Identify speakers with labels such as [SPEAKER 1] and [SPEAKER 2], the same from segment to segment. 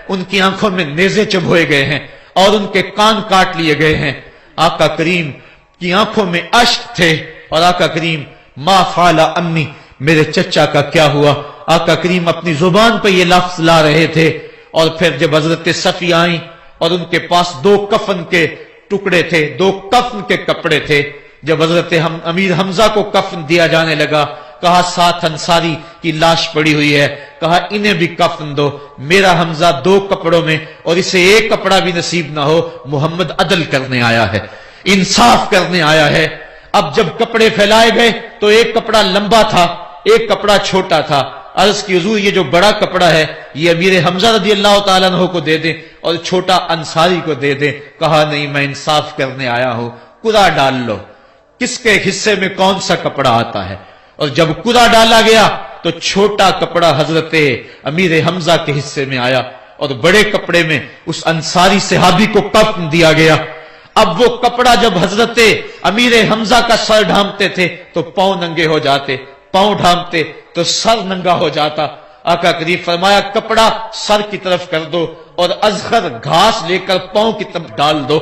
[SPEAKER 1] ان کی آنکھوں میں نیزے چبھوئے گئے ہیں اور ان کے کان کاٹ لیے گئے ہیں. آقا کریم کی آنکھوں میں اشک تھے اور آقا کریم ما فعل امی، میرے چچا کا کیا ہوا. آقا کریم اپنی زبان پہ یہ لفظ لا رہے تھے. اور پھر جب حضرت صفیہ آئیں اور ان کے پاس 2 کفن کے ٹکڑے تھے، 2 کفن کے کپڑے تھے، جب حضرت امیر حمزہ کو کفن دیا جانے لگا، کہا 7 انصاری کی لاش پڑی ہوئی ہے، کہا انہیں بھی کفن دو. میرا حمزہ 2 کپڑوں میں اور اسے 1 کپڑا بھی نصیب نہ ہو. محمد عدل کرنے آیا ہے، انصاف کرنے آیا ہے. اب جب کپڑے پھیلائے گئے تو 1 کپڑا لمبا تھا، 1 کپڑا چھوٹا تھا. عرض کی حضور یہ جو بڑا کپڑا ہے یہ امیر حمزہ رضی اللہ تعالیٰ عنہ کو دے دیں اور چھوٹا انصاری کو دے دیں. کہا نہیں، میں انصاف کرنے آیا ہوں، قرعہ ڈال لو کس کے حصے میں کون سا کپڑا آتا ہے. اور جب قرعہ ڈالا گیا تو چھوٹا کپڑا حضرت امیر حمزہ کے حصے میں آیا اور بڑے کپڑے میں اس انصاری صحابی کو کفن دیا گیا. اب وہ کپڑا جب حضرت امیر حمزہ کا سر ڈھانپتے تھے تو پاؤں ننگے ہو جاتے، پاؤں ڈھانپتے تو سر ننگا ہو جاتا. آقا کریم فرمایا کپڑا سر کی طرف کر دو اور ازخر گھاس لے کر پاؤں کی طرف ڈال دو.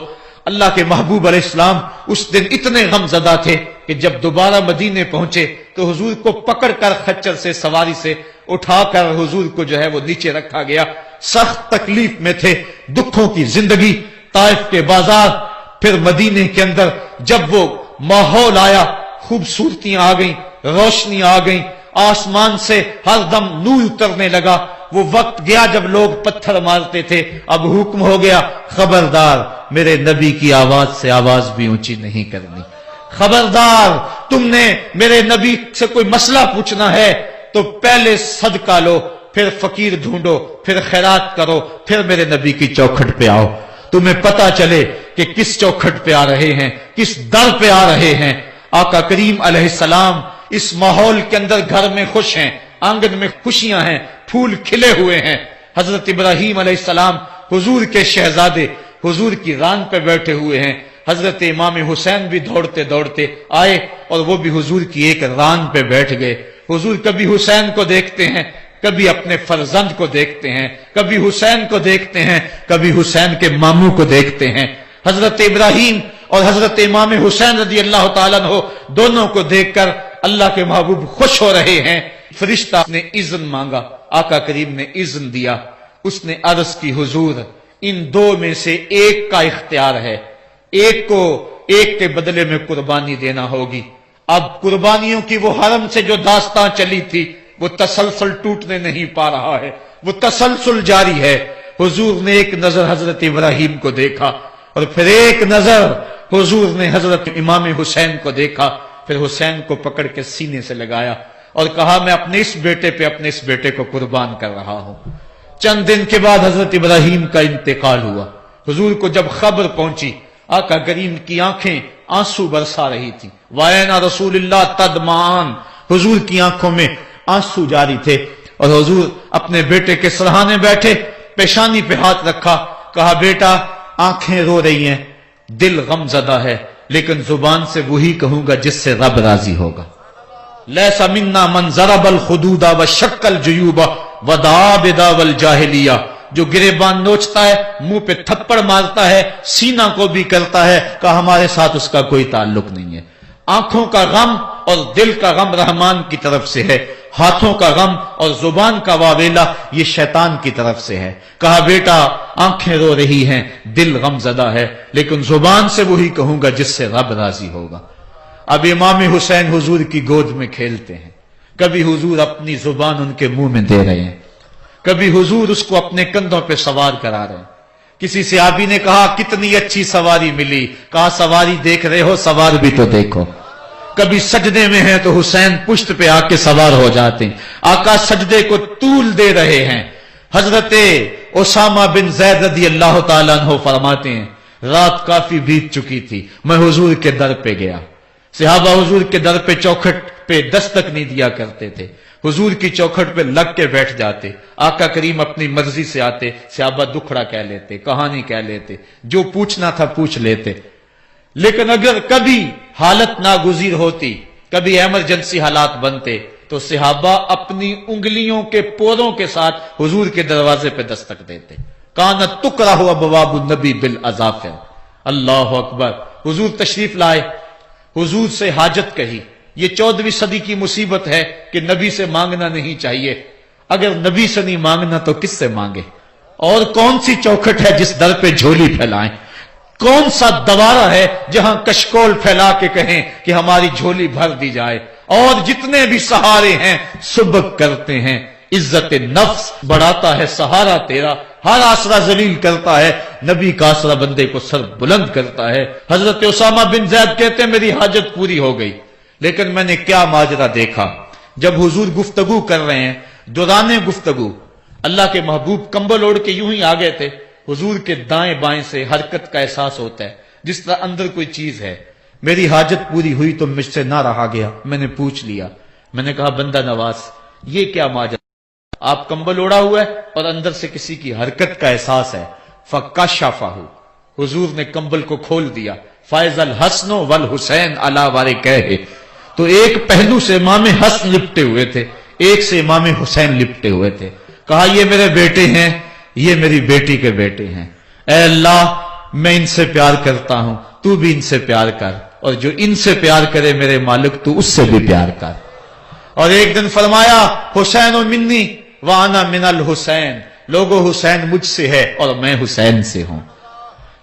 [SPEAKER 1] اللہ کے محبوب علیہ السلام اس دن اتنے غم زدہ تھے کہ جب دوبارہ مدینے پہنچے تو حضور کو پکڑ کر خچر سے سواری سے اٹھا کر حضور کو جو ہے وہ نیچے رکھا گیا. سخت تکلیف میں تھے، دکھوں کی زندگی، طائف کے بازار، پھر مدینے کے اندر جب وہ ماحول آیا، خوبصورتیاں آ گئیں، روشنی آ گئیں، آسمان سے ہر دم نور اترنے لگا. وہ وقت گیا جب لوگ پتھر مارتے تھے، اب حکم ہو گیا خبردار میرے نبی کی آواز سے آواز بھی اونچی نہیں کرنی. خبردار تم نے میرے نبی سے کوئی مسئلہ پوچھنا ہے تو پہلے صدقہ لو، پھر فقیر ڈھونڈو، پھر خیرات کرو، پھر میرے نبی کی چوکھٹ پہ آؤ. تمہیں پتا چلے کہ کس چوکھٹ پہ آ رہے ہیں، کس در پہ آ رہے ہیں. آقا کریم علیہ السلام اس ماحول کے اندر گھر میں خوش ہیں، آنگن میں خوشیاں ہیں، پھول کھلے ہوئے ہیں. حضرت ابراہیم علیہ السلام حضور کے شہزادے حضور کی ران پہ بیٹھے ہوئے ہیں. حضرت امام حسین بھی دوڑتے دوڑتے آئے اور وہ بھی حضور کی ایک ران پہ بیٹھ گئے. حضور کبھی حسین کو دیکھتے ہیں، کبھی اپنے فرزند کو دیکھتے ہیں، کبھی حسین کو دیکھتے ہیں، کبھی حسین کے ماموں کو دیکھتے ہیں. حضرت ابراہیم اور حضرت امام حسین رضی اللہ تعالیٰ عنہ دونوں کو دیکھ کر اللہ کے محبوب خوش ہو رہے ہیں. فرشتہ نے اذن مانگا، آقا کریم نے اذن دیا. اس نے عرض کی حضور ان 2 میں سے ایک کا اختیار ہے، ایک کو ایک کے بدلے میں قربانی دینا ہوگی. اب قربانیوں کی وہ حرم سے جو داستان چلی تھی وہ تسلسل ٹوٹنے نہیں پا رہا ہے، وہ تسلسل جاری ہے. حضور نے ایک نظر حضرت ابراہیم کو دیکھا اور پھر ایک نظر حضور نے حضرت امام حسین کو دیکھا، پھر حسین کو پکڑ کے سینے سے لگایا اور کہا میں اپنے اس بیٹے کو قربان کر رہا ہوں. چند دن کے بعد حضرت ابراہیم کا انتقال ہوا. حضور کو جب خبر پہنچی آقا کریم کی آنکھیں آنسو برسا رہی تھی. وَأَيْنَ رسول اللہ تدمعان، حضور کی آنکھوں میں آنسو جاری تھے اور حضور اپنے بیٹے کے سرہانے بیٹھے، پیشانی پہ ہاتھ رکھا، کہا بیٹا آنکھیں رو رہی ہیں، دل غم زدہ ہے، لیکن زبان سے وہی کہوں گا جس سے رب راضی ہوگا. لیس منا من ضرب الخدود وشق الجیوب ودعا بدعوی الجاہلیہ، جو گریبان نوچتا ہے، منہ پہ تھپڑ مارتا ہے، سینہ کو بھی کرتا ہے، کہ ہمارے ساتھ اس کا کوئی تعلق نہیں ہے. آنکھوں کا غم اور دل کا غم رحمان کی طرف سے ہے، ہاتھوں کا غم اور زبان کا واویلا یہ شیطان کی طرف سے ہے. کہا بیٹا آنکھیں رو رہی ہیں، دل غم زدہ ہے، لیکن زبان سے وہی کہوں گا جس سے رب راضی ہوگا. اب امام حسین حضور کی گود میں کھیلتے ہیں، کبھی حضور اپنی زبان ان کے منہ میں دے رہے ہیں، کبھی حضور اس کو اپنے کندھوں پہ سوار کرا رہے ہیں. کسی صحابی نے کہا کتنی اچھی سواری ملی، کہا سواری دیکھ رہے ہو سوار بھی تو دیکھو. کبھی سجدے میں ہیں تو حسین پشت پہ آ کے سوار ہو جاتے ہیں. آقا سجدے کو طول دے رہے ہیں. حضرت اسامہ بن زید رضی اللہ تعالیٰ عنہ فرماتے ہیں رات کافی بیت چکی تھی، میں حضور کے در پہ گیا. صحابہ حضور کے در پہ چوکھٹ پہ دستک نہیں دیا کرتے تھے، حضور کی چوکھٹ پہ لگ کے بیٹھ جاتے. آقا کریم اپنی مرضی سے آتے، صحابہ دکھڑا کہہ لیتے، کہانی کہہ لیتے، جو پوچھنا تھا پوچھ لیتے. لیکن اگر کبھی حالت ناگزیر ہوتی، کبھی ایمرجنسی حالات بنتے، تو صحابہ اپنی انگلیوں کے پوروں کے ساتھ حضور کے دروازے پہ دستک دیتے. کانت تکرہ ابواب النبی بالاظافر. اللہ اکبر. حضور تشریف لائے, حضور سے حاجت کہی. یہ 14ویں صدی کی مصیبت ہے کہ نبی سے مانگنا نہیں چاہیے. اگر نبی سے نہیں مانگنا تو کس سے مانگے؟ اور کون سی چوکھٹ ہے جس در پہ جھولی پھیلائیں؟ کون سا دوارہ ہے جہاں کشکول پھیلا کے کہیں کہ ہماری جھولی بھر دی جائے؟ اور جتنے بھی سہارے ہیں سبک کرتے ہیں. عزت نفس بڑھاتا ہے سہارا تیرا, ہر آسرا ذلیل کرتا ہے, نبی کا آسرا بندے کو سر بلند کرتا ہے. حضرت اسامہ بن زید کہتے ہیں میری حاجت پوری ہو گئی, لیکن میں نے کیا ماجرا دیکھا. جب حضور گفتگو کر رہے ہیں, دوران گفتگو اللہ کے محبوب کمبل اوڑھ کے یوں ہی آ گئے تھے. حضور کے دائیں بائیں سے حرکت کا احساس ہوتا ہے, جس طرح اندر کوئی چیز ہے. میری حاجت پوری ہوئی تو مجھ سے نہ رہا گیا, میں نے پوچھ لیا. میں نے کہا بندہ نواز, یہ کیا ماجرا؟ آپ کمبل اوڑھا ہوا ہے اور اندر سے کسی کی حرکت کا احساس ہے. فکشفہ, حضور نے کمبل کو کھول دیا. فائز الحسن والحسین علی وارکہ. تو ایک پہلو سے امام حسن لپٹے ہوئے تھے, ایک سے امام حسین لپٹے ہوئے تھے. کہا یہ میرے بیٹے ہیں, یہ میری بیٹی کے بیٹے ہیں. اے اللہ میں ان سے پیار کرتا ہوں, تو بھی ان سے پیار کر, اور جو ان سے پیار کرے میرے مالک تو اس سے بھی پیار کر. اور ایک دن فرمایا حسین منی وانا من الحسین, لوگو حسین مجھ سے ہے اور میں حسین سے ہوں.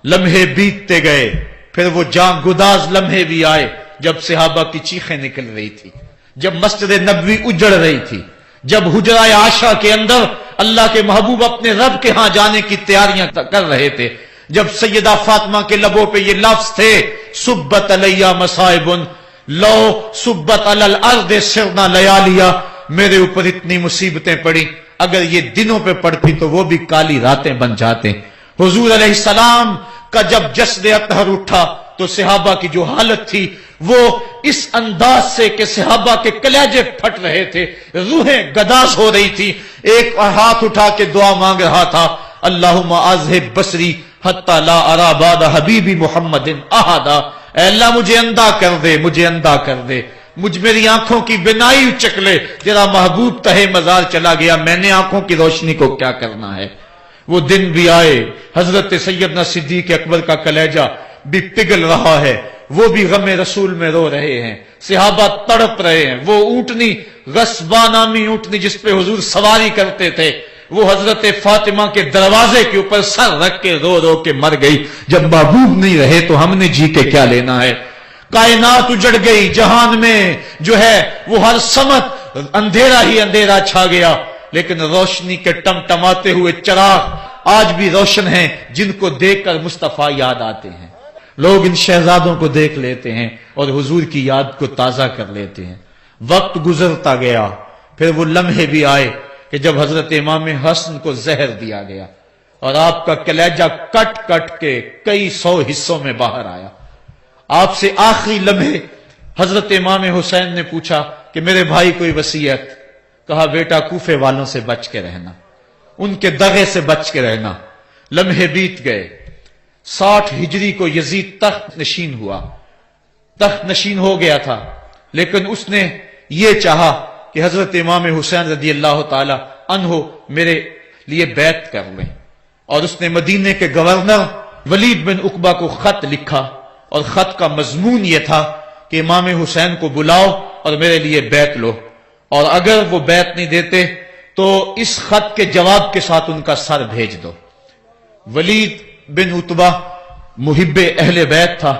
[SPEAKER 1] لمحے بیتتے گئے, پھر وہ جاں گداز لمحے بھی آئے جب صحابہ کی چیخیں نکل رہی تھی, جب مسجد نبوی اجڑ رہی تھی, جب حجرہ عائشہ کے اندر اللہ کے محبوب اپنے رب کے ہاں جانے کی تیاریاں کر رہے تھے, جب سیدہ فاطمہ کے لبوں پہ یہ لفظ تھے سبت علیہ مصائب لو سبت علی الارض سرنا لیالیا, میرے اوپر اتنی مصیبتیں پڑی, اگر یہ دنوں پہ پڑتی تو وہ بھی کالی راتیں بن جاتے. حضور علیہ السلام کا جب جسد اطہر اٹھا تو صحابہ کی جو حالت تھی وہ اس انداز سے کہ صحابہ کے کلیجے پھٹ رہے تھے, روحیں گداز ہو رہی تھی. ایک ہاتھ اٹھا کے دعا مانگ رہا تھا, اللہم اذہب بصری حتی لا ارا بعد حبیبی محمد احدا. اے اللہ مجھے اندھا کر دے, مجھے اندھا کر دے, مجھ میری آنکھوں کی بینائی اچک لے, تیرا محبوب تہے مزار چلا گیا, میں نے آنکھوں کی روشنی کو کیا کرنا ہے. وہ دن بھی آئے, حضرت سیدنا صدیق اکبر کا کلیجہ بھی پگھل رہا ہے, وہ بھی غم رسول میں رو رہے ہیں, صحابہ تڑپ رہے ہیں. وہ اونٹنی غصبہ نامی اونٹنی جس پہ حضور سواری کرتے تھے, وہ حضرت فاطمہ کے دروازے کے اوپر سر رکھ کے رو رو کے مر گئی. جب محبوب نہیں رہے تو ہم نے جی کے کیا لینا ہے. کائنات اجڑ گئی, جہان میں جو ہے وہ ہر سمت اندھیرا ہی اندھیرا چھا گیا, لیکن روشنی کے ٹمٹماتے ہوئے چراغ آج بھی روشن ہیں, جن کو دیکھ کر مصطفیٰ یاد آتے ہیں. لوگ ان شہزادوں کو دیکھ لیتے ہیں اور حضور کی یاد کو تازہ کر لیتے ہیں. وقت گزرتا گیا, پھر وہ لمحے بھی آئے کہ جب حضرت امام حسن کو زہر دیا گیا اور آپ کا کلیجہ کٹ کٹ کے کئی 100 حصوں میں باہر آیا. آپ سے آخری لمحے حضرت امام حسین نے پوچھا کہ میرے بھائی کوئی وصیت؟ کہا بیٹا کوفے والوں سے بچ کے رہنا, ان کے دغے سے بچ کے رہنا. لمحے بیت گئے. 60 ہجری کو یزید تخت نشین ہوا, تخت نشین ہو گیا تھا, لیکن اس نے یہ چاہا کہ حضرت امام حسین رضی اللہ تعالی عنہ میرے لیے بیعت کر لیں, اور اس نے مدینے کے گورنر ولید بن عقبہ کو خط لکھا, اور خط کا مضمون یہ تھا کہ امام حسین کو بلاؤ اور میرے لیے بیعت لو, اور اگر وہ بیعت نہیں دیتے تو اس خط کے جواب کے ساتھ ان کا سر بھیج دو. ولید بن عتبہ محب اہل بیت تھا,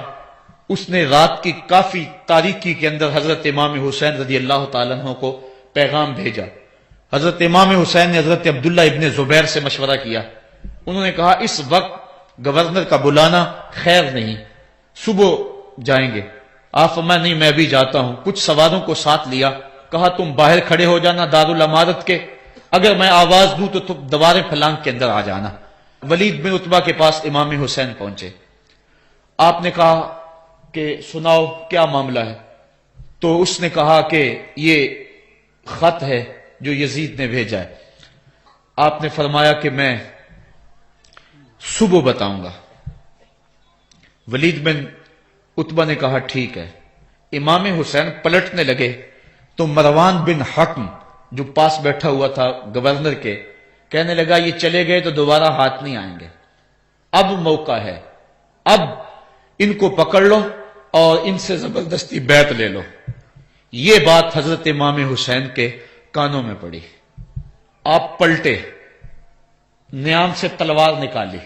[SPEAKER 1] اس نے رات کی کافی تاریکی کے اندر حضرت امام حسین رضی اللہ تعالیٰ عنہ کو پیغام بھیجا. حضرت امام حسین نے حضرت عبداللہ ابن زبیر سے مشورہ کیا. انہوں نے کہا اس وقت گورنر کا بلانا خیر نہیں, صبح جائیں گے. آپ فرمایا نہیں میں بھی جاتا ہوں. کچھ سواروں کو ساتھ لیا, کہا تم باہر کھڑے ہو جانا دارالامارت کے, اگر میں آواز دوں تو تم دوارے پھلانگ کے اندر آ جانا. ولید بن عتبہ کے پاس امام حسین پہنچے. آپ نے کہا کہ سناؤ کیا معاملہ ہے؟ تو اس نے کہا کہ یہ خط ہے جو یزید نے بھیجا ہے. آپ نے فرمایا کہ میں صبح بتاؤں گا. ولید بن عتبہ نے کہا ٹھیک ہے. امام حسین پلٹنے لگے تو تو مروان بن حکم جو پاس بیٹھا ہوا تھا گورنر کے، کہنے لگا یہ چلے گئے تو دوبارہ ہاتھ نہیں آئیں گے، اب موقع ہے، اب ان کو پکڑ لو اور ان سے زبردستی بیعت لے لو۔ یہ بات حضرت امام حسین کے کانوں میں پڑی، آپ پلٹے، نیام سے تلوار نکالی،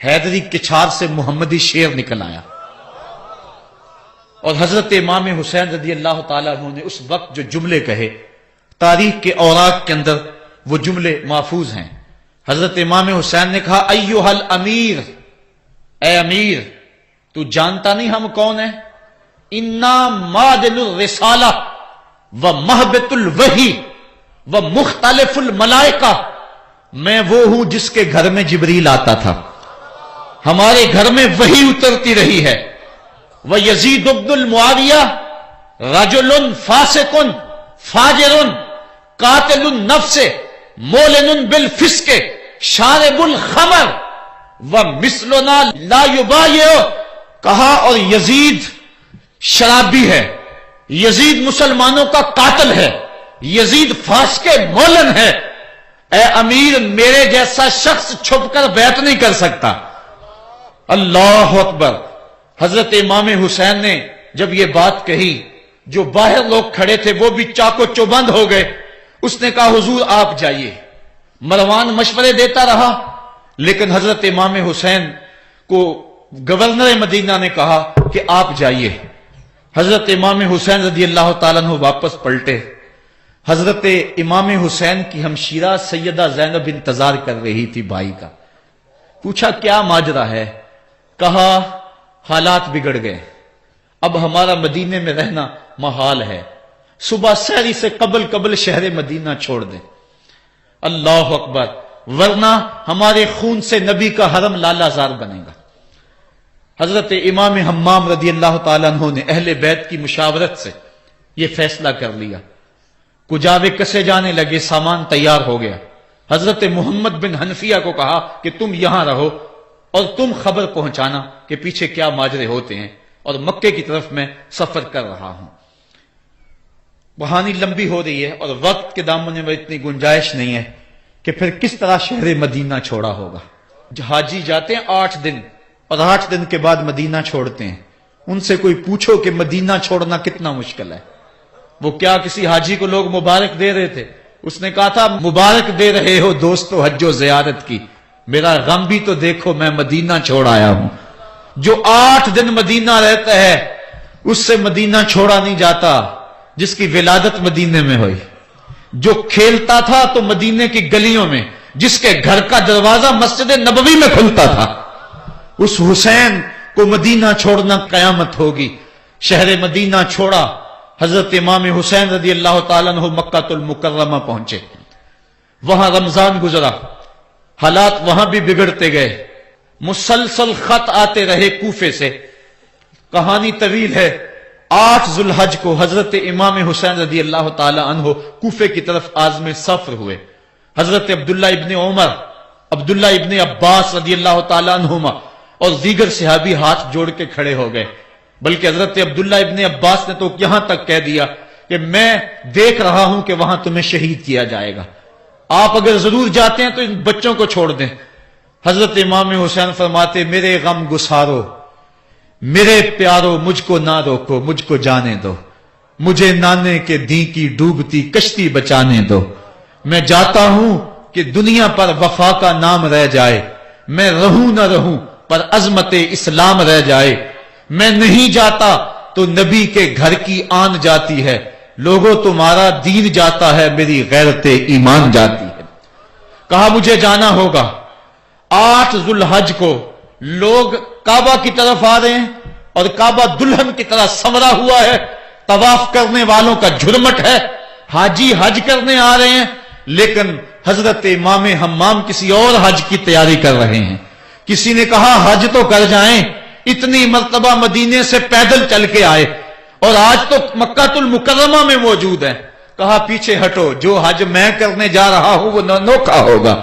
[SPEAKER 1] حیدری کچھار سے محمدی شیر نکل آیا، اور حضرت امام حسین رضی اللہ تعالیٰ عنہ نے اس وقت جو جملے کہے، تاریخ کے اوراق کے اندر وہ جملے محفوظ ہیں۔ حضرت امام حسین نے کہا ایھا الامیر، اے امیر تو جانتا نہیں ہم کون ہیں؟ انا معدن الرسالہ و محبت الوحی و مختلف الملائکہ، میں وہ ہوں جس کے گھر میں جبریل آتا تھا، ہمارے گھر میں وحی اترتی رہی ہے۔ وَيَزِيدُ بْنُ الْمُعَاوِيَةِ رَجُلٌ فَاسِقٌ فَاجِرٌ قَاتِلُ النَّفْسِ مُعْلِنٌ بِالْفِسْقِ شَارِبُ الْخَمْرِ وَمِثْلُنَا لَا يُبَايِعُ، کہا اور یزید شرابی ہے، یزید مسلمانوں کا قاتل ہے، یزید فاسق مولن ہے، اے امیر میرے جیسا شخص چھپ کر بیعت نہیں کر سکتا۔ اللہ اکبر۔ حضرت امام حسین نے جب یہ بات کہی، جو باہر لوگ کھڑے تھے وہ بھی چاقو چوبند ہو گئے۔ اس نے کہا حضور آپ جائیے۔ مروان مشورے دیتا رہا، لیکن حضرت امام حسین کو گورنر مدینہ نے کہا کہ آپ جائیے۔ حضرت امام حسین رضی اللہ تعالیٰ عنہ واپس پلٹے۔ حضرت امام حسین کی ہمشیرہ سیدہ زینب انتظار کر رہی تھی بھائی کا۔ پوچھا کیا ماجرا ہے؟ کہا حالات بگڑ گئے، اب ہمارا مدینے میں رہنا محال ہے، صبح سحری سے قبل شہر مدینہ چھوڑ دیں۔ اللہ اکبر، ورنہ ہمارے خون سے نبی کا حرم لالا زار بنے گا۔ حضرت امام حمام رضی اللہ تعالیٰ عنہ نے اہل بیت کی مشاورت سے یہ فیصلہ کر لیا۔ کجاوے کسے جانے لگے، سامان تیار ہو گیا۔ حضرت محمد بن حنفیہ کو کہا کہ تم یہاں رہو اور تم خبر پہنچانا کہ پیچھے کیا ماجرے ہوتے ہیں، اور مکے کی طرف میں سفر کر رہا ہوں۔ کہانی لمبی ہو رہی ہے اور وقت کے دامن میں اتنی گنجائش نہیں ہے کہ پھر کس طرح شہر مدینہ چھوڑا ہوگا۔ حاجی جاتے ہیں 8 دن اور 8 دن کے بعد مدینہ چھوڑتے ہیں۔ ان سے کوئی پوچھو کہ مدینہ چھوڑنا کتنا مشکل ہے۔ وہ کیا کسی حاجی کو لوگ مبارک دے رہے تھے؟ اس نے کہا تھا مبارک دے رہے ہو دوستو حج و زیارت کی، میرا غم بھی تو دیکھو، میں مدینہ چھوڑ آیا ہوں۔ جو 8 دن مدینہ رہتا ہے اس سے مدینہ چھوڑا نہیں جاتا جس کی ولادت مدینے میں ہوئی۔ جو کھیلتا تھا تو مدینے کی گلیوں میں، جس کے گھر کا دروازہ مسجد نبوی میں کھلتا تھا، اس حسین کو مدینہ چھوڑنا قیامت ہوگی۔ شہر مدینہ چھوڑا، حضرت امام حسین رضی اللہ تعالیٰ عنہ مکہ المکرمہ پہنچے۔ وہاں رمضان گزرا، حالات وہاں بھی بگڑتے گئے، مسلسل خط آتے رہے کوفے سے۔ کہانی طویل ہے۔ 8 ذو الحج کو حضرت امام حسین رضی اللہ تعالی عنہ کوفے کی طرف عازم سفر ہوئے۔ حضرت عبداللہ ابن عمر، عبداللہ ابن عباس رضی اللہ تعالی عنہما اور دیگر صحابی ہاتھ جوڑ کے کھڑے ہو گئے، بلکہ حضرت عبداللہ ابن عباس نے تو یہاں تک کہہ دیا کہ میں دیکھ رہا ہوں کہ وہاں تمہیں شہید کیا جائے گا، آپ اگر ضرور جاتے ہیں تو ان بچوں کو چھوڑ دیں۔ حضرت امام حسین فرماتے میرے غم گسارو، میرے پیارو مجھ کو نہ روکو، مجھ کو جانے دو، مجھے نانے کے دی کی ڈوبتی کشتی بچانے دو۔ میں جاتا ہوں کہ دنیا پر وفا کا نام رہ جائے، میں رہوں نہ رہوں پر عظمت اسلام رہ جائے۔ میں نہیں جاتا تو نبی کے گھر کی آن جاتی ہے، لوگوں تمہارا دین جاتا ہے، میری غیرت ایمان جاتی ہے۔ کہا مجھے جانا ہوگا۔ 8 ذو الحج کو لوگ کعبہ کی طرف آ رہے ہیں اور کعبہ دلہن کی طرح سنورا ہوا ہے، طواف کرنے والوں کا جھرمٹ ہے، حاجی حج کرنے آ رہے ہیں، لیکن حضرت امام حمام کسی اور حج کی تیاری کر رہے ہیں۔ کسی نے کہا حج تو کر جائیں، اتنی مرتبہ مدینے سے پیدل چل کے آئے اور آج تو مکہ المکرمہ میں موجود ہے۔ کہا پیچھے ہٹو، جو حج میں کرنے جا رہا ہوں وہ انوکھا ہوگا،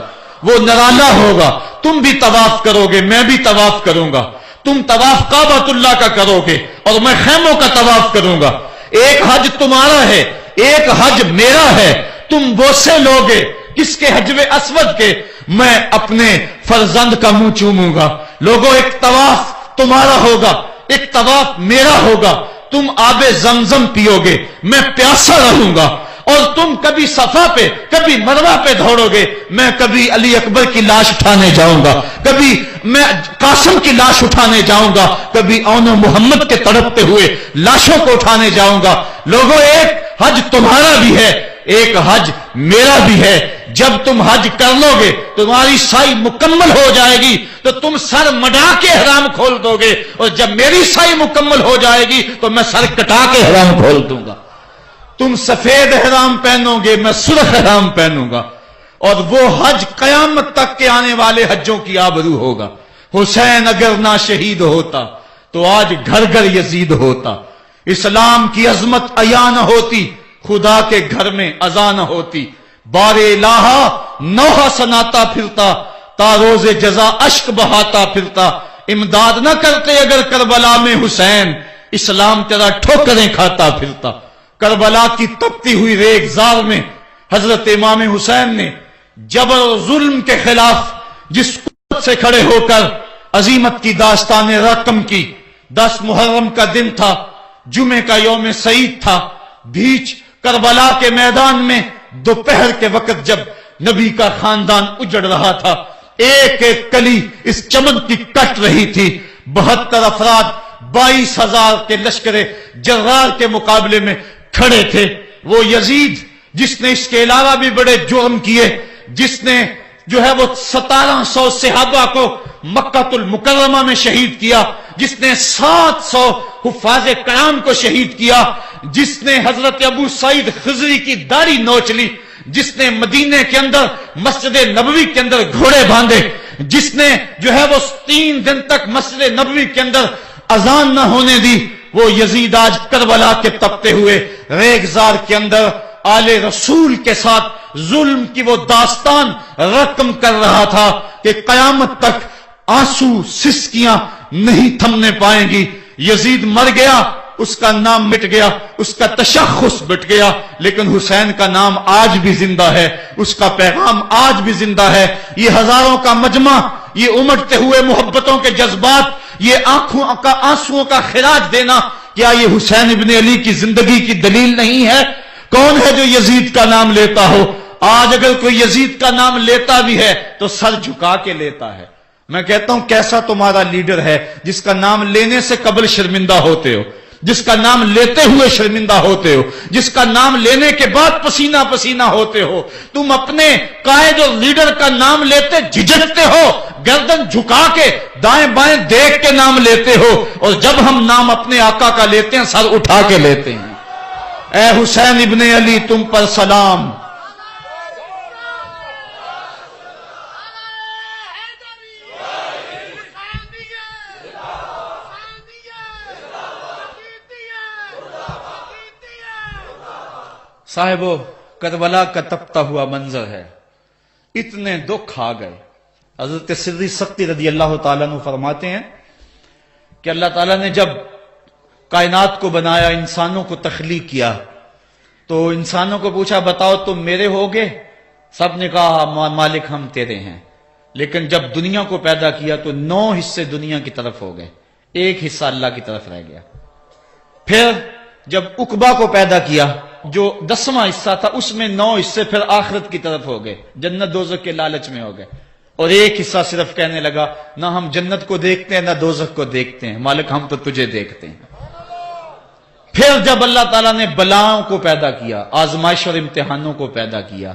[SPEAKER 1] وہ نرالا ہوگا، تم بھی طواف کرو گے، میں بھی طواف کروں گا، تم طواف کعبۃ اللہ کا کرو گے اور میں خیموں کا طواف کروں گا۔ ایک حج تمہارا ہے، ایک حج میرا ہے، تم وہ سے لوگے کس کے حجب اسود کے، میں اپنے فرزند کا منہ چوموں گا۔ لوگوں ایک طواف تمہارا ہوگا، ایک طواف میرا ہوگا، تم آب زمزم پیو گے، میں پیاسا رہوں گا، اور تم کبھی صفا پہ کبھی مروہ پہ دوڑو گے، میں کبھی علی اکبر کی لاش اٹھانے جاؤں گا، کبھی میں قاسم کی لاش اٹھانے جاؤں گا، کبھی اون محمد کے تڑپتے ہوئے لاشوں کو اٹھانے جاؤں گا۔ لوگوں ایک حج تمہارا بھی ہے، ایک حج میرا بھی ہے۔ جب تم حج کر لو گے تمہاری سائی مکمل ہو جائے گی تو تم سر مڈا کے احرام کھول دو گے، اور جب میری سائی مکمل ہو جائے گی تو میں سر کٹا کے احرام کھول دوں گا۔ تم سفید احرام پہنو گے، میں سرخ احرام پہنوں گا، اور وہ حج قیامت تک کے آنے والے حجوں کی آبرو ہوگا۔ حسین اگر نہ شہید ہوتا تو آج گھر گھر یزید ہوتا، اسلام کی عظمت عیاں نہ ہوتی، خدا کے گھر میں اذان نہ ہوتی، بار الہا نوحہ سناتا پھرتا، تاروز جزا اشک بہاتا پھرتا، امداد نہ کرتے اگر کربلا میں حسین، اسلام تیرا ٹھوکریں کھاتا پھرتا۔ کربلا کی تپتی ہوئی ریگزار میں حضرت امام حسین نے جبر و ظلم کے خلاف جس قوت سے کھڑے ہو کر عظیمت کی داستان رقم کی، 10 محرم کا دن تھا، جمعے کا یوم سعید تھا، بیچ کربلا کے میدان میں دوپہر کے وقت جب نبی کا خاندان اجڑ رہا تھا، ایک ایک کلی اس چمن کی کٹ رہی تھی، 72 افراد 22,000 کے لشکر جرار کے مقابلے میں کھڑے تھے۔ وہ یزید جس نے اس کے علاوہ بھی بڑے جرم کیے، جس نے جو ہے وہ 1700 صحابہ کو مکہ المکرمہ میں شہید کیا، جس نے 700 حفاظ کرام کو شہید کیا، جس نے حضرت ابو سعید خضری کی داڑھی نوچ لی، جس نے مدینے کے اندر مسجد نبوی کے اندر گھوڑے باندھے، جس نے جو ہے وہ 3 دن تک مسجد نبوی کے اندر اذان نہ ہونے دی، وہ یزید آج کربلا کے تپتے ہوئے ریگزار کے اندر آل رسول کے ساتھ ظلم کی وہ داستان رقم کر رہا تھا کہ قیامت تک آنسو سسکیاں نہیں تھمنے پائیں گی۔ یزید مر گیا، اس کا نام مٹ گیا، اس کا تشخص مٹ گیا، لیکن حسین کا نام آج بھی زندہ ہے، اس کا پیغام آج بھی زندہ ہے۔ یہ ہزاروں کا مجمع، یہ امٹتے ہوئے محبتوں کے جذبات، یہ آنکھوں کا آنسوؤں کا خراج دینا، کیا یہ حسین ابن علی کی زندگی کی دلیل نہیں ہے؟ کون ہے جو یزید کا نام لیتا ہو؟ آج اگر کوئی یزید کا نام لیتا بھی ہے تو سر جھکا کے لیتا ہے۔ میں کہتا ہوں کیسا تمہارا لیڈر ہے جس کا نام لینے سے قبل شرمندہ ہوتے ہو، جس کا نام لیتے ہوئے شرمندہ ہوتے ہو، جس کا نام لینے کے بعد پسینہ پسینہ ہوتے ہو۔ تم اپنے قائد اور لیڈر کا نام لیتے جھجکتے ہو، گردن جھکا کے دائیں بائیں دیکھ کے نام لیتے ہو، اور جب ہم نام اپنے آقا کا لیتے ہیں سر اٹھا کے لیتے ہیں۔ اے حسین ابن علی تم پر سلام۔ صاحبو کربلا کا تپتا ہوا منظر ہے، اتنے دکھ آ گئے۔ حضرت سری سختی رضی اللہ تعالیٰ عنہ فرماتے ہیں کہ اللہ تعالیٰ نے جب کائنات کو بنایا، انسانوں کو تخلیق کیا، تو انسانوں کو پوچھا بتاؤ تم میرے ہوگے؟ سب نے کہا مالک ہم تیرے ہیں۔ لیکن جب دنیا کو پیدا کیا تو 9 حصے دنیا کی طرف ہو گئے، 1 حصہ اللہ کی طرف رہ گیا۔ پھر جب عقبہ کو پیدا کیا جو 10واں حصہ تھا، اس میں 9 حصے پھر آخرت کی طرف ہو گئے، جنت دوزخ کے لالچ میں ہو گئے، اور 1 حصہ صرف کہنے لگا نہ ہم جنت کو دیکھتے ہیں نہ دوزخ کو دیکھتے ہیں، مالک ہم تو تجھے دیکھتے ہیں۔ پھر جب اللہ تعالیٰ نے بلاؤں کو پیدا کیا، آزمائش اور امتحانوں کو پیدا کیا،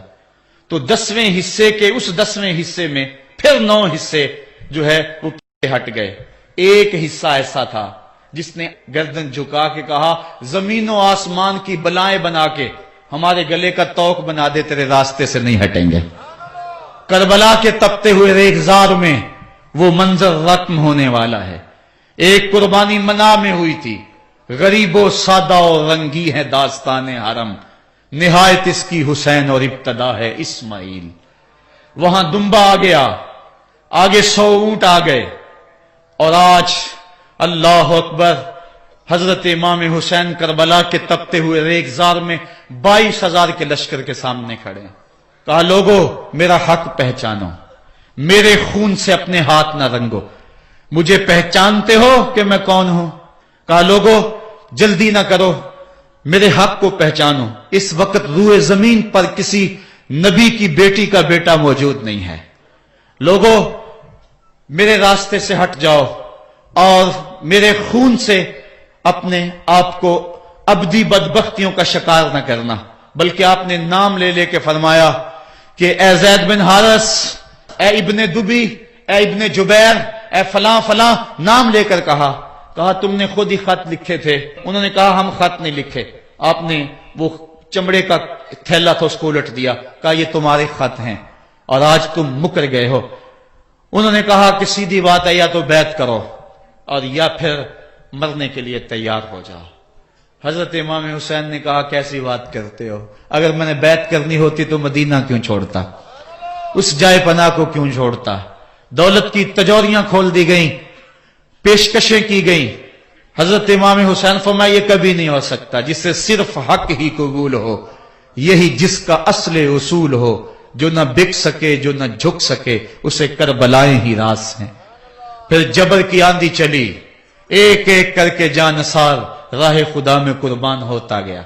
[SPEAKER 1] تو 10ویں حصے کے اس 10ویں حصے میں پھر 9 حصے جو ہے وہ پیچھے ہٹ گئے۔ 1 حصہ ایسا تھا جس نے گردن جھکا کے کہا زمین و آسمان کی بلائیں بنا کے ہمارے گلے کا توق بنا دے، تیرے راستے سے نہیں ہٹیں گے۔ کربلا کے تپتے ہوئے ریگزار میں وہ منظر رقم ہونے والا ہے۔ ایک قربانی منا میں ہوئی تھی، غریب و سادہ اور رنگی ہے داستان حرم، نہایت اس کی حسین اور ابتدا ہے اسماعیل۔ وہاں دمبا آ گیا، آگے 100 اونٹ آ گئے، اور آج اللہ اکبر حضرت امام حسین کربلا کے تپتے ہوئے ریگزار میں 22,000 کے لشکر کے سامنے کھڑے ہیں. کہا لوگو میرا حق پہچانو، میرے خون سے اپنے ہاتھ نہ رنگو، مجھے پہچانتے ہو کہ میں کون ہوں؟ کہا لوگو جلدی نہ کرو، میرے حق کو پہچانو. اس وقت روئے زمین پر کسی نبی کی بیٹی کا بیٹا موجود نہیں ہے. لوگو میرے راستے سے ہٹ جاؤ اور میرے خون سے اپنے آپ کو ابدی بدبختیوں کا شکار نہ کرنا. بلکہ آپ نے نام لے لے کے فرمایا کہ اے زید بن حارث، اے ابن دبی، اے ابن جبیر، اے فلاں فلاں، نام لے کر کہا. کہا تم نے خود ہی خط لکھے تھے. انہوں نے کہا ہم خط نہیں لکھے. آپ نے وہ چمڑے کا تھیلا تھا اس کو الٹ دیا. کہا یہ تمہارے خط ہیں اور آج تم مکر گئے ہو. انہوں نے کہا کہ سیدھی بات ہے، یا تو بیعت کرو اور یا پھر مرنے کے لیے تیار ہو جاؤ. حضرت امام حسین نے کہا کیسی بات کرتے ہو، اگر میں نے بیعت کرنی ہوتی تو مدینہ کیوں چھوڑتا، اس جائے پناہ کو کیوں چھوڑتا. دولت کی تجوریاں کھول دی گئیں، پیشکشیں کی گئیں. حضرت امام حسین فرمایا یہ کبھی نہیں ہو سکتا. جس سے صرف حق ہی قبول ہو، یہی جس کا اصل اصول ہو. جو نہ بک سکے، جو نہ جھک سکے، اسے کربلائیں ہی راس ہیں. پھر جبر کی آندھی چلی، ایک ایک کر کے جانثار راہ خدا میں قربان ہوتا گیا.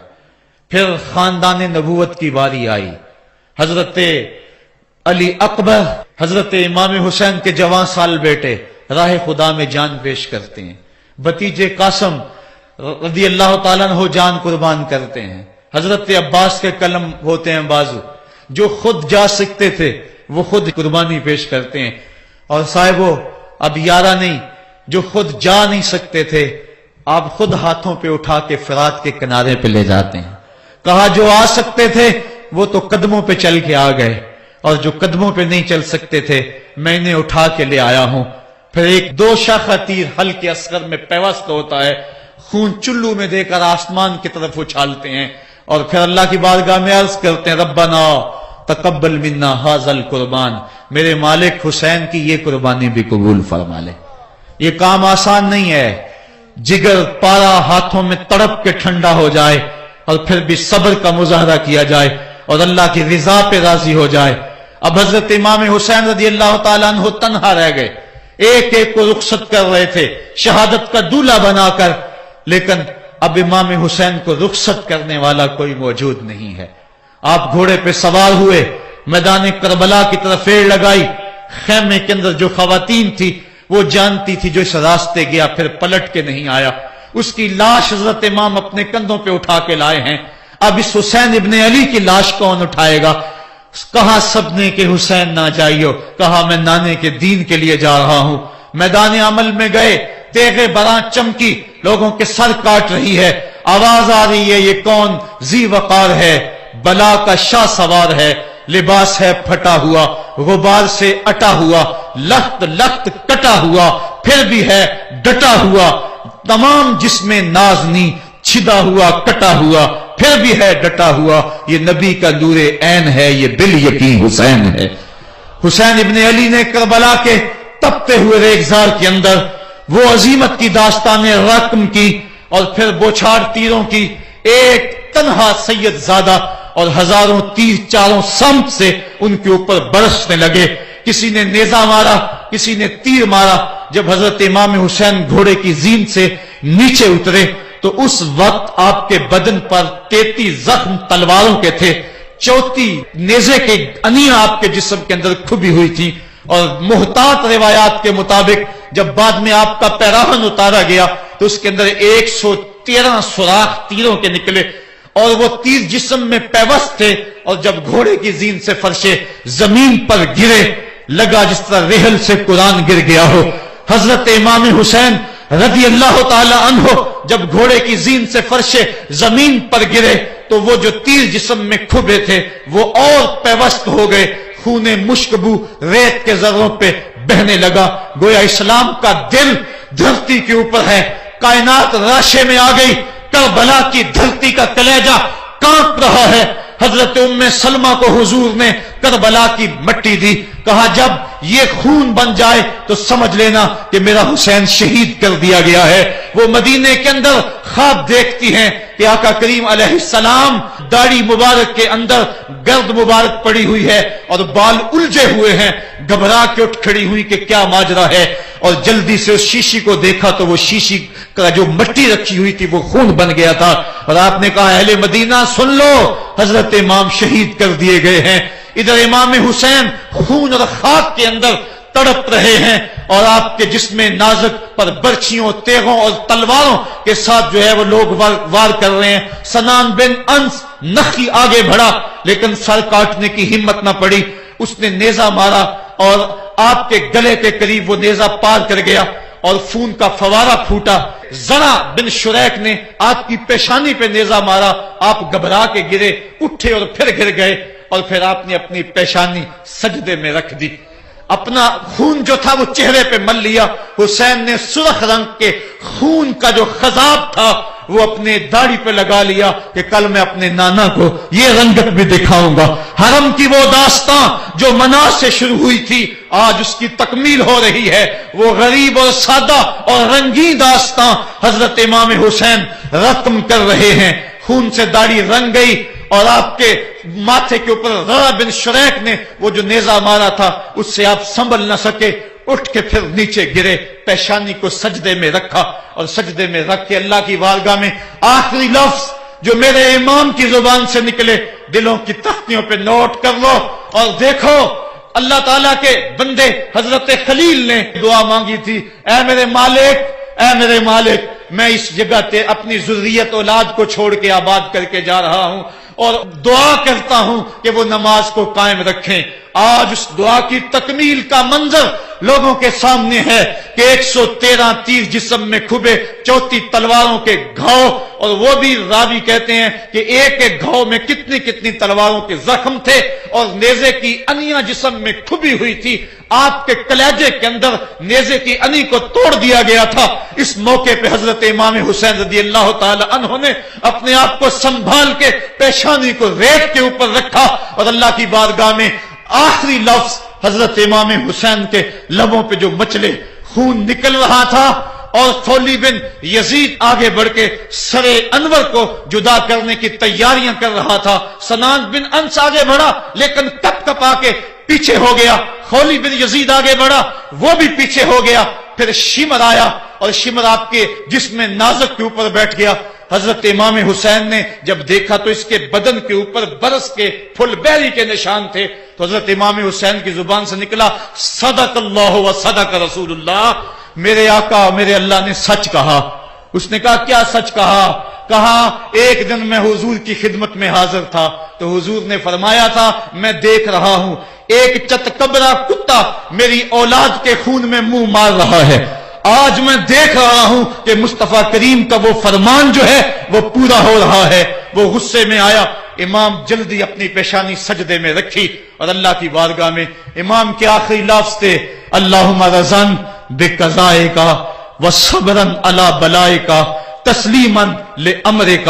[SPEAKER 1] پھر خاندان نبوت کی باری آئی. حضرت علی اکبر، حضرت امام حسین کے جوان سال بیٹے راہ خدا میں جان پیش کرتے ہیں. بھتیجے قاسم رضی اللہ تعالیٰ عنہ جان قربان کرتے ہیں. حضرت عباس کے قلم ہوتے ہیں بازو، جو خود جا سکتے تھے وہ خود قربانی پیش کرتے ہیں. اور صاحبو اب یارہ نہیں، جو خود جا نہیں سکتے تھے آپ خود ہاتھوں پہ اٹھا کے فرات کے کنارے پہ لے جاتے ہیں. کہا جو آ سکتے تھے وہ تو قدموں پہ چل کے آ گئے، اور جو قدموں پہ نہیں چل سکتے تھے میں انہیں اٹھا کے لے آیا ہوں. پھر ایک 2 شاخہ تیر ہلکے اصغر میں پیوست ہوتا ہے، خون چلو میں دے کر آسمان کی طرف اچھالتے ہیں اور پھر اللہ کی بارگاہ میں عرض کرتے ہیں ربنا تقبل منا ھذا القربان، میرے مالک حسین کی یہ قربانی بھی قبول فرما لے. یہ کام آسان نہیں ہے. جگر پارا ہاتھوں میں تڑپ کے ٹھنڈا ہو جائے اور پھر بھی صبر کا مظاہرہ کیا جائے اور اللہ کی رضا پہ راضی ہو جائے. اب حضرت امام حسین رضی اللہ تعالیٰ عنہ تنہا رہ گئے. ایک ایک کو رخصت کر رہے تھے شہادت کا دولہا بنا کر، لیکن اب امام حسین کو رخصت کرنے والا کوئی موجود نہیں ہے. آپ گھوڑے پہ سوار ہوئے، میدان کربلا کی طرف پھیر لگائی. خیمے کے اندر جو خواتین تھی وہ جانتی تھی جو اس راستے گیا پھر پلٹ کے نہیں آیا. اس کی لاش حضرت امام اپنے کندھوں پہ اٹھا کے لائے ہیں. اب اس حسین ابن علی کی لاش کون اٹھائے گا؟ کہا سب نے کہ حسین نہ جائیو، کہا میں نانے کے دین کے لیے جا رہا ہوں. میدان عمل میں گئے، تیغے براں چمکی، لوگوں کے سر کاٹ رہی ہے. آواز آ رہی ہے یہ کون ذی وقار ہے، بلا کا شاہ سوار ہے. لباس ہے پھٹا ہوا، غبار سے اٹا ہوا، لخت لخت کٹا ہوا، پھر بھی ہے ڈٹا ہوا. تمام جسم نازنی چھدا ہوا کٹا ہوا، پھر بھی ہے ڈٹا ہوا. یہ نبی کا نور عین ہے، یہ بال یقین حسین ہے. حسین ابن علی نے کربلا کے تپتے ہوئے ریگزار کے اندر وہ عظیمت کی داستان رقم کی اور پھر بوچھاڑ تیروں کی. ایک تنہا سید زادہ اور ہزاروں تیر چاروں سمت سے ان کے اوپر برسنے لگے. کسی نے نیزہ مارا، کسی نے تیر مارا. جب حضرت امام حسین گھوڑے کی زین سے نیچے اترے تو اس وقت آپ کے بدن پر 33 زخم تلواروں کے تھے. 34 نیزے کے انیاں آپ کے جسم کے اندر کھبی ہوئی تھی. اور محتاط روایات کے مطابق جب بعد میں آپ کا پیراہن اتارا گیا تو اس کے اندر 113 سوراخ تیروں کے نکلے اور وہ تیر جسم میں پیوست تھے. اور جب گھوڑے کی زین سے فرشے زمین پر گرے لگا جس طرح ریحل سے قرآن گر گیا ہو. حضرت امام حسین رضی اللہ تعالی عنہ جب گھوڑے کی زین سے فرشے زمین پر گرے تو وہ جو تیر جسم میں کھبے تھے وہ اور پیوست ہو گئے. خون مشکبو ریت کے ذروں پہ بہنے لگا. گویا اسلام کا دل دھرتی کے اوپر ہے. کائنات راشے میں آ گئی. کربلا کی دھرتی کا کلیجہ کانپ رہا ہے. حضرت ام سلمہ کو حضور نے کربلا کی مٹی دی. کہا جب یہ خون بن جائے تو سمجھ لینا کہ میرا حسین شہید کر دیا گیا ہے۔ وہ مدینے کے اندر خواب دیکھتی ہیں کہ آقا کریم علیہ السلام داڑھی مبارک کے اندر گرد مبارک پڑی ہوئی ہے اور بال الجھے ہوئے ہیں، گھبرا کے اٹھ کھڑی ہوئی کہ کیا ماجرا ہے، اور جلدی سے اس شیشی کو دیکھا تو وہ شیشی کا جو مٹی رکھی ہوئی تھی وہ خون بن گیا تھا، اور آپ نے کہا اہل مدینہ سن لو، حضرت امام شہید کر دیے گئے ہیں۔ ادھر امام حسین خون اور خاک کے اندر تڑپ رہے ہیں، اور آپ کے جسم نازک پر برچھیوں، تیغوں اور تلواروں کے ساتھ جو ہے وہ لوگ وار کر رہے ہیں۔ سنان بن انس نخی آگے بڑھا لیکن سر کاٹنے کی ہمت نہ پڑی، اس نے نیزہ مارا اور آپ کے گلے کے قریب وہ نیزہ پار کر گیا اور خون کا فوارہ پھوٹا۔ زرع بن شریک نے آپ کی پیشانی پہ نیزہ مارا، آپ گھبرا کے گرے، اٹھے اور پھر گر گئے، اور پھر آپ نے اپنی پیشانی سجدے میں رکھ دی، اپنا خون جو تھا وہ چہرے پہ مل لیا۔ حسین نے سرخ رنگ کے خون کا جو خضاب تھا وہ اپنے داڑھی پہ لگا لیا کہ کل میں اپنے نانا کو یہ رنگت بھی دکھاؤں گا۔ حرم کی وہ داستان جو منا سے شروع ہوئی تھی آج اس کی تکمیل ہو رہی ہے، وہ غریب اور سادہ اور رنگین داستان حضرت امام حسین رقم کر رہے ہیں۔ خون سے داڑھی رنگ گئی اور آپ کے ماتھے کے اوپر زرع بن شریک نے وہ جو نیزہ مارا تھا اس سے آپ سنبھل نہ سکے، اٹھ کے پھر نیچے گرے، پیشانی کو سجدے میں رکھا، اور سجدے میں رکھ کے اللہ کی بارگاہ میں آخری لفظ جو میرے امام کی زبان سے نکلے دلوں کی تختیوں پہ نوٹ کر لو اور دیکھو۔ اللہ تعالیٰ کے بندے حضرت خلیل نے دعا مانگی تھی، اے میرے مالک، اے میرے مالک، میں اس جگہ تے اپنی ذریت اولاد کو چھوڑ کے آباد کر کے جا رہا ہوں اور دعا کرتا ہوں کہ وہ نماز کو قائم رکھیں۔ آج اس دعا کی تکمیل کا منظر لوگوں کے سامنے ہے کہ 113 تیر جسم میں کھبے، 34 تلواروں کے گھاؤ، اور وہ بھی راوی کہتے ہیں کہ ایک ایک گھاؤ میں کتنی کتنی تلواروں کے زخم تھے، اور نیزے کی انیاں جسم میں کھبی ہوئی تھی۔ آپ کے کلیجے کے اندر نیزے کی انی کو توڑ دیا گیا تھا۔ اس موقع پہ حضرت امام حسین رضی اللہ تعالی عنہ نے اپنے آپ کو سنبھال کے پیشانی کو ریت کے اوپر رکھا، اور اللہ کی بارگاہ میں آخری لفظ حضرت امام حسین کے لبوں پہ جو مچلے، خون نکل رہا تھا، اور خولی بن یزید آگے بڑھ کے سر انور کو جدا کرنے کی تیاریاں کر رہا تھا۔ سنان بن انس آگے بڑھا لیکن کپ کپا کے پیچھے ہو گیا، خولی بن یزید آگے بڑھا، وہ بھی پیچھے ہو گیا، پھر شمر آیا اور شمر آپ کے جسم نازک کے اوپر بیٹھ گیا۔ حضرت امام حسین نے جب دیکھا تو اس کے بدن کے اوپر برس کے پھل بیری کے نشان تھے، تو حضرت امام حسین کی زبان سے نکلا، صدق اللہ و صدق رسول اللہ، میرے آقا میرے اللہ نے سچ کہا۔ اس نے کہا کیا سچ کہا؟ کہا ایک دن میں حضور کی خدمت میں حاضر تھا تو حضور نے فرمایا تھا میں دیکھ رہا ہوں ایک چتکبرا کتا میری اولاد کے خون میں منہ مار رہا ہے، آج میں دیکھ رہا ہوں کہ مصطفیٰ کریم کا وہ فرمان جو ہے وہ پورا ہو رہا ہے۔ وہ غصے میں آیا، امام جلدی اپنی پیشانی سجدے میں رکھی اور اللہ کی بارگاہ میں امام کے آخری لفظ تھے، اللہم رضن بقضائک وصبرن علی بلائک تسلیما لامرک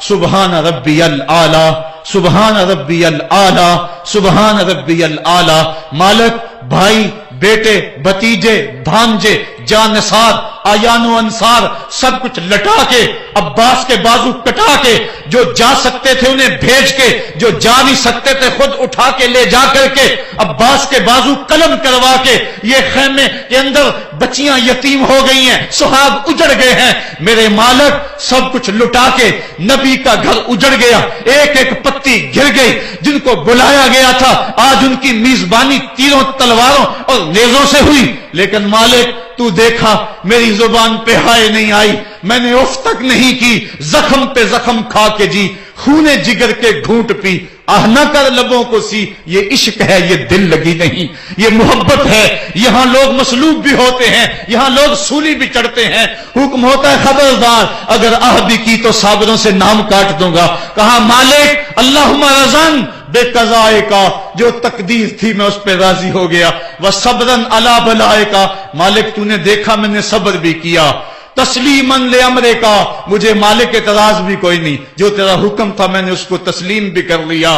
[SPEAKER 1] سبحان ربی الاعلی سبحان ربی الاعلی سبحان ربی الاعلی۔ مالک، بھائی، بیٹے، بھتیجے، بھانجے، جانصار، آیان و انصار سب کچھ لٹا کے، عباس کے بازو کٹا کے، جو جا سکتے تھے انہیں بھیج کے، جو جا نہیں سکتے تھے خود اٹھا کے لے جا کر کے، عباس کے بازو قلم کروا کے، یہ خیمے کے اندر بچیاں یتیم ہو گئی ہیں، سہاگ اجڑ گئے ہیں، میرے مالک سب کچھ لٹا کے نبی کا گھر اجڑ گیا، ایک ایک پتی گر گئی، جن کو بلایا گیا تھا آج ان کی میزبانی تیروں تلواروں اور نیزوں سے ہوئی، لیکن مالک تو دیکھا میری زبان پہ ہائے نہیں آئی، میں نے اف تک نہیں کی، زخم پہ زخم کھا کے جی، خونے جگر کے گھونٹ پی، آہ نہ کر لبوں کو سی، یہ عشق ہے یہ دل لگی نہیں، یہ محبت ہے۔ یہاں لوگ مصلوب بھی ہوتے ہیں، یہاں لوگ سولی بھی چڑھتے ہیں، حکم ہوتا ہے خبردار اگر آہ بھی کی تو صابروں سے نام کاٹ دوں گا۔ کہا مالک اللہم رضن بے قضائے کا، جو تقدیر تھی میں اس پہ راضی ہو گیا، وصبرن علی بلائے کا، مالک تو نے دیکھا میں نے صبر بھی کیا، تسلیماً لامرے کا، مجھے مالک اعتراض بھی کوئی نہیں، جو تیرا حکم تھا میں نے اس کو تسلیم بھی کر لیا،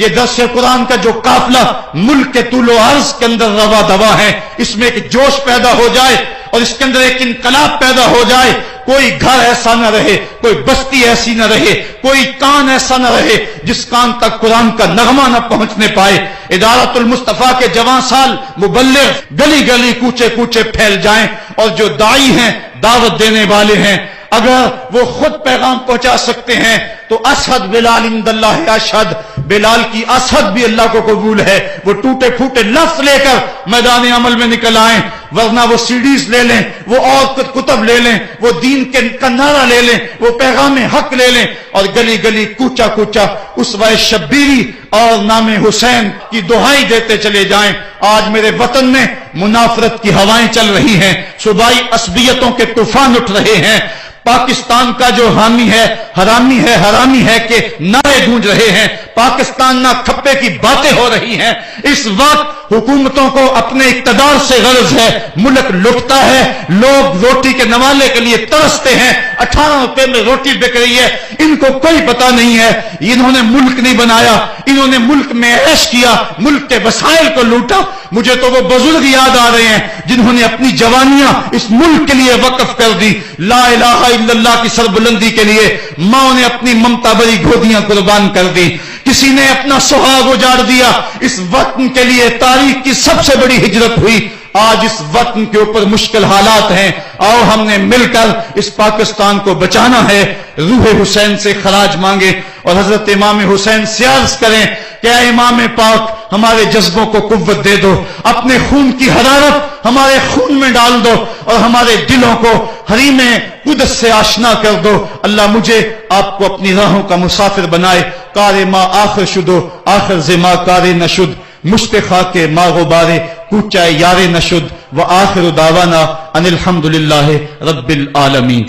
[SPEAKER 1] یہ درس قرآن کا جو قافلہ ملک کے طول و عرض کے اندر روا دوا ہے، اس میں ایک جوش پیدا ہو جائے اور اس کے اندر ایک انقلاب پیدا ہو جائے. کوئی گھر ایسا نہ رہے، کوئی بستی ایسی نہ رہے، کوئی کان ایسا نہ رہے جس کان تک قرآن کا نغمہ نہ پہنچنے پائے. ادارت المصطفیٰ کے جوان سال مبلغ گلی گلی کوچے کوچے پھیل جائیں، اور جو داعی ہیں، دعوت دینے والے ہیں، اگر وہ خود پیغام پہنچا سکتے ہیں تو اشہد بلال عند اللہ اشہد، بلال کی اشہد بھی اللہ کو قبول ہے. وہ ٹوٹے پھوٹے لفظ لے کر میدان عمل میں نکل آئیں، ورنہ وہ سیڈیز لے لیں، وہ اور کتب لے لیں، وہ دین کا نعرہ لے لیں، وہ پیغام حق لے لیں، اور گلی گلی کوچا کوچا اسوہ شبیری اور نام حسین کی دہائی دیتے چلے جائیں. آج میرے وطن میں منافرت کی ہوائیں چل رہی ہیں، صوبائی عصبیتوں کے طوفان اٹھ رہے ہیں. پاکستان کا جو حامی ہے حرامی ہے کہ نعرے گونج رہے ہیں. پاکستان نہ کھپے کی باتیں ہو رہی ہیں. اس وقت حکومتوں کو اپنے اقتدار سے غرض ہے. ملک لٹتا ہے، لوگ روٹی کے نوالے کے لیے ترستے ہیں. 18 روپے میں روٹی بک رہی ہے، ان کو کوئی پتہ نہیں ہے. انہوں نے ملک نہیں بنایا، انہوں نے ملک میں عیش کیا، ملک کے وسائل کو لوٹا. مجھے تو وہ بزرگ یاد آ رہے ہیں جنہوں نے اپنی جوانیاں اس ملک کے لیے وقف کر دی. لا الہ الا اللہ کی سربلندی کے لیے ماں نے اپنی ممتا بری گودیاں قربان کر دی. کسی نے اپنا سہاگ اجاڑ دیا. اس وطن کے لیے تاریخ کی سب سے بڑی ہجرت ہوئی. آج اس وطن کے اوپر مشکل حالات ہیں. آؤ ہم نے مل کر اس پاکستان کو بچانا ہے. روح حسین سے خراج مانگے اور حضرت امام حسین سے عرض کریں کہ اے امام پاک، ہمارے جذبوں کو قوت دے دو، اپنے خون کی حرارت ہمارے خون میں ڈال دو اور ہمارے دلوں کو حریم قدس سے آشنا کر دو. اللہ مجھے آپ کو اپنی راہوں کا مسافر بنائے. کار ما آخر شدو آخر زما کار نشد، مشت خاک ما غبارے کوچہ یار نشد، و آخر دعوانا ان الحمدللہ رب العالمین.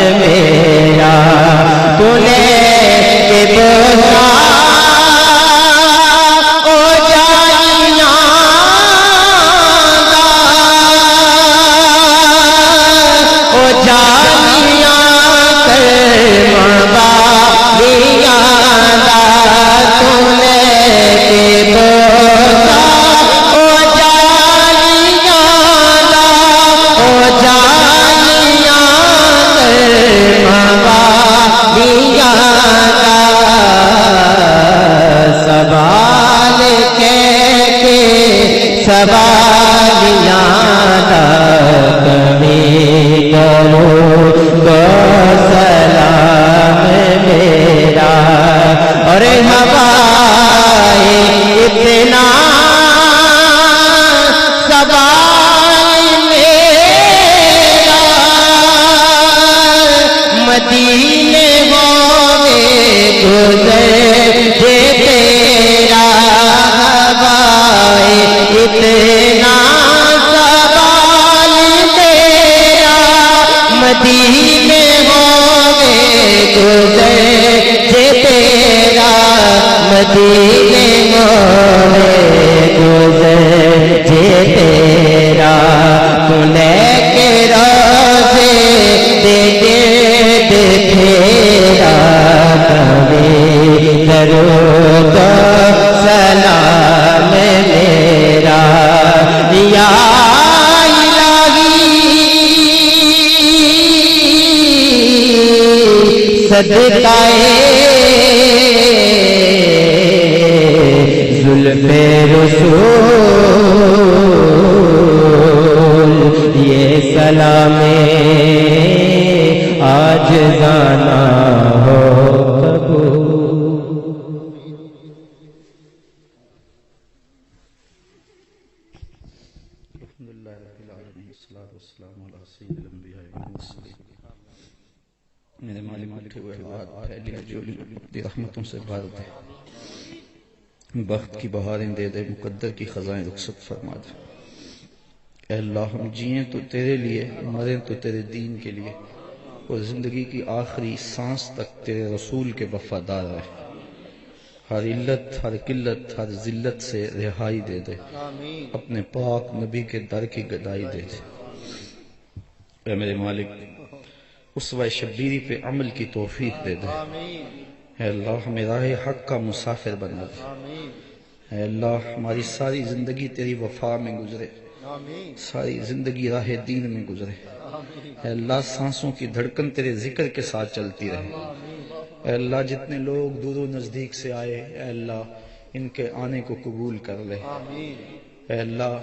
[SPEAKER 2] زلف رسول یہ سلام آج جانا ہو
[SPEAKER 3] میرے مالک اٹھے ہوئے ہاتھ پھیلی جولی رحمتوں سے بھر دے، بخت کی بہاریں دے دے، مقدر کی خزائیں رخصت فرما دے. اے اللہ ہم جئیں تو تیرے لیے، مریں تو تیرے دین کے لیے، اور زندگی کی آخری سانس تک تیرے رسول کے وفادار رہے. ہر علت، ہر قلت، ہر ذلت سے رہائی دے دے، اپنے پاک نبی کے در کی گدائی دے دے. اے میرے مالک اسوہ شبیری پہ عمل کی توفیق دے دے. اے اللہ ہمیں راہ حق کا مسافر بنا دے. اے اللہ ہماری ساری زندگی تیری وفا میں گزرے، ساری زندگی راہ دین میں گزرے۔ اے اللہ سانسوں کی دھڑکن تیرے ذکر کے ساتھ چلتی رہے۔ اے اللہ جتنے لوگ دور و نزدیک سے آئے، اے اللہ ان کے آنے کو قبول کر لے۔ اے اللہ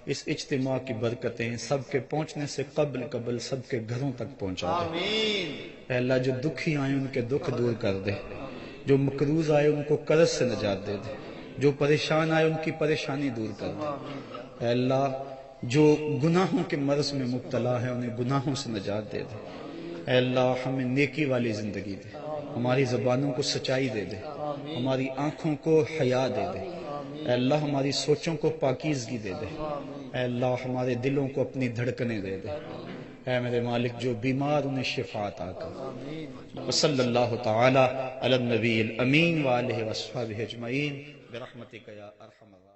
[SPEAKER 3] اس اجتماع کی برکتیں سب کے پہنچنے سے قبل سب کے گھروں تک پہنچا دے۔ اے اللہ جو دکھی آئے ان کے دکھ دور کر دے، جو مقروض آئے ان کو قرض سے نجات دے دے، جو پریشان آئے ان کی پریشانی دور کر دے۔ اے اللہ جو گناہوں کے مرض میں مبتلا ہے انہیں گناہوں سے نجات دے دے۔ اے اللہ ہمیں نیکی والی زندگی دے، ہماری زبانوں کو سچائی دے دے، ہماری آنکھوں کو حیا دے دے۔ اے اللہ ہماری سوچوں کو پاکیزگی دے دے۔ اے اللہ ہمارے دلوں کو اپنی دھڑکنیں دے دے۔ اے میرے مالک جو بیمار انہیں شفا عطا کر۔ وصلی اللہ تعالی علی النبی الامین وآلہ وصحبہ اجمعین برحمتک یا ارحم الراحمین۔